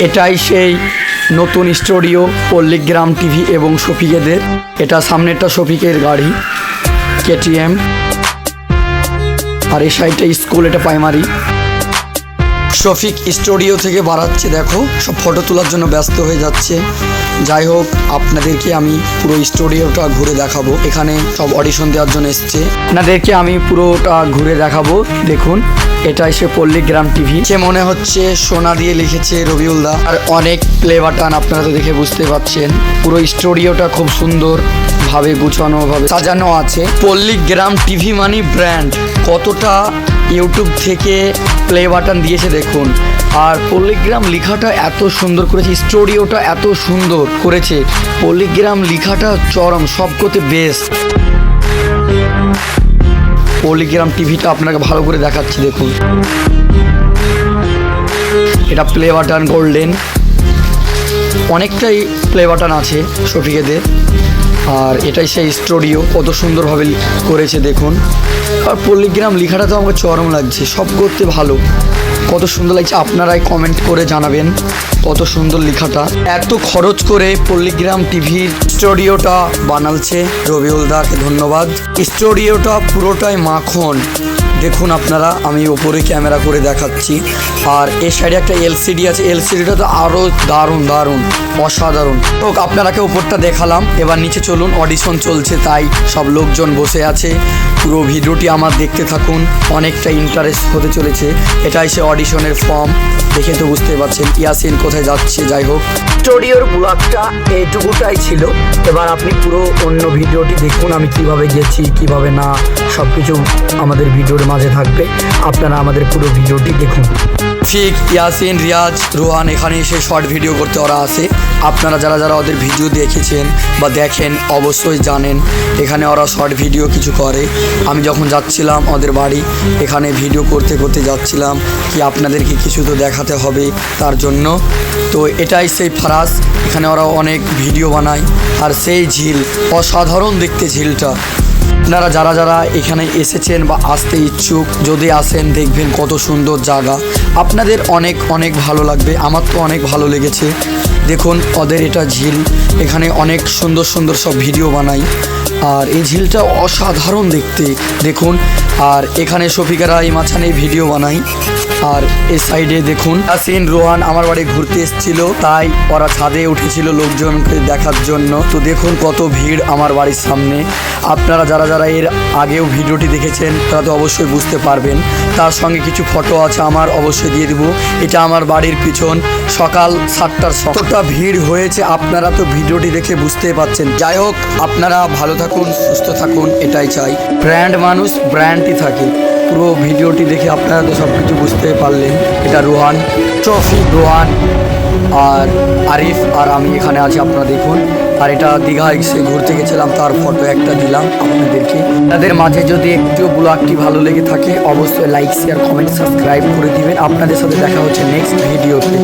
এটাই সেই নতুন স্টুডিও পল্লীগ্রাম টিভি এবং শফিকেদের। এটা সামনেরটা শফিকের গাড়ি কেটিএম, আর এই সাইডটা স্কুল, এটা প্রাইমারি। শফিক স্টুডিও থেকে বাড়াচ্ছে, দেখো সব ফটো তোলার জন্য ব্যস্ত হয়ে যাচ্ছে। যাই হোক, আপনাদেরকে আমি পুরো স্টুডিওটা ঘুরে দেখাবো। এখানে সব অডিশন দেওয়ার জন্য এসছে, আপনাদেরকে আমি পুরোটা ঘুরে দেখাবো। দেখুন, এটা এসে পল্লীগ্রাম টিভি। সে মনে হচ্ছে সোনা দিয়ে লিখেছে রবিউল দা, আর অনেক প্লে বাটন, আপনারা তো দেখে বুঝতে পারছেন। পুরো স্টুডিওটা খুব সুন্দর ভাবে গুছানো ভাবে সাজানো আছে। পল্লীগ্রাম টিভি মানে ব্র্যান্ড, কতটা ইউটিউব থেকে প্লে বাটন দিয়েছে দেখুন। আর পল্লীগ্রাম লেখাটা এত সুন্দর করেছে, স্টুডিওটা এত সুন্দর করেছে, পল্লীগ্রাম লেখাটা চরম, সবকতে বেস্ট। পল্লীগ্রাম টিভিটা আপনাকে ভালো করে দেখাচ্ছি, দেখুন এটা প্লে বাটন গোল্ডেন, অনেকটাই প্লে বাটন আছে শফিকেদের। আর এটাই সেই স্টুডিও, কত সুন্দরভাবে করেছে দেখুন। আর পল্লীগ্রাম লেখাটা তো আমাকে চরম লাগছে, সব করতে ভালো, কত সুন্দর লাগছে। আপনারাই কমেন্ট করে জানাবেন কত সুন্দর লেখাটা। এত খরচ করে পল্লীগ্রাম টিভির স্টুডিওটা বানালছে রবিউল দাকে ধন্যবাদ। স্টুডিওটা পুরোটাই মাখন, দেখুন আপনারা, আমি ওপরে ক্যামেরা করে দেখাচ্ছি। আর এর সাইডে একটা এলসিডি আছে, এলসিডিটা তো আরও দারুণ দারুণ অসাধারণ। তো আপনারাকে ওপরটা দেখালাম, এবার নিচে চলুন। অডিশন চলছে, তাই সব লোকজন বসে আছে। পুরো ভিডিওটি আমার দেখতে থাকুন, অনেকটা ইন্টারেস্ট হতে চলেছে। এটাই সে অডিশনের ফর্ম, দেখে তো বুঝতে পারছেন ইয়াসিন কোথায় যাচ্ছে। যাই হোক, স্টুডিওর ব্লগটা এইটুকুটাই ছিল। এবার আপনি পুরো অন্য ভিডিওটি দেখুন, আমি কিভাবে গেছি কিভাবে না, সব কিছু আমাদের ভিডিওর মাঝে থাকবে। আপনারা আমাদের পুরো ভিডিওটি দেখুন। ঠিক ইয়াসিন, রিয়াজ, রোহান এখানে এসে শর্ট ভিডিও করতে ওরা আসে। আপনারা যারা যারা ওদের ভিডিও দেখেছেন বা দেখেন অবশ্যই জানেন এখানে ওরা শর্ট ভিডিও কিছু করে। আমি যখন যাচ্ছিলাম ওদের বাড়ি, এখানে ভিডিও করতে করতে যাচ্ছিলাম কি আপনাদেরকে কিছু তো দেখাতে হবে, তার জন্য। তো এটাই সেই ফারাস, এখানে ওরা অনেক ভিডিও বানায়। আর সেই ঝিল অসাধারণ দেখতে ঝিলটা। আপনারা যারা যারা এখানে এসেছেন বা আসতে ইচ্ছুক, যদি আসেন দেখবেন কত সুন্দর জায়গা, আপনাদের অনেক অনেক ভালো লাগবে। আমার তো অনেক ভালো লেগেছে। দেখুন ওদের এটা ঝিল, এখানে অনেক সুন্দর সুন্দর সব ভিডিও বানাই। আর এই ঝিলটা অসাধারণ দেখতে, দেখুন। আর এখানে শফিকারা এই মাঝখানে ভিডিও বানাই। আর এই সাইডে দেখুন ইয়াসিন, রোহান আমার বাড়ি ঘুরতে এসেছিল, তাই ওরা ছাদে উঠেছিল লোকজনকে দেখার জন্য। তো দেখুন কত ভিড় আমার বাড়ির সামনে। আপনারা যারা যারা এর আগেও ভিডিওটি দেখেছেন তারা তো অবশ্যই বুঝতে পারবেন। তার সঙ্গে কিছু ফটো আছে আমার, অবশ্যই দিয়ে দেবো। এটা আমার বাড়ির পিছন, সকাল 7টার কতটা ভিড় হয়েছে আপনারা তো ভিডিওটি দেখে বুঝতে পারছেন। যাই হোক, আপনারা ভালো থাকুন, সুস্থ থাকুন, এটাই চাই। ব্র্যান্ড মানুষ ব্র্যান্ডই থাকে। পুরো ভিডিওটি দেখে আপনারা তো সব কিছু বুঝতে পারলেন। এটা রোহান, শফিক, রোহান আর আরিফ আর আমি এখানে আছি, আপনারা দেখুন। আর এটা দীঘায় এসে ঘুরতে গেছিলাম, তার ফটো একটা দিলাম আপনাদেরকে। তাদের মাঝে যদি একটু ব্লগটি ভালো লেগে থাকে অবশ্যই লাইক, শেয়ার, কমেন্ট, সাবস্ক্রাইব করে দিবেন। আপনাদের সাথে দেখা হচ্ছে নেক্সট ভিডিওতে।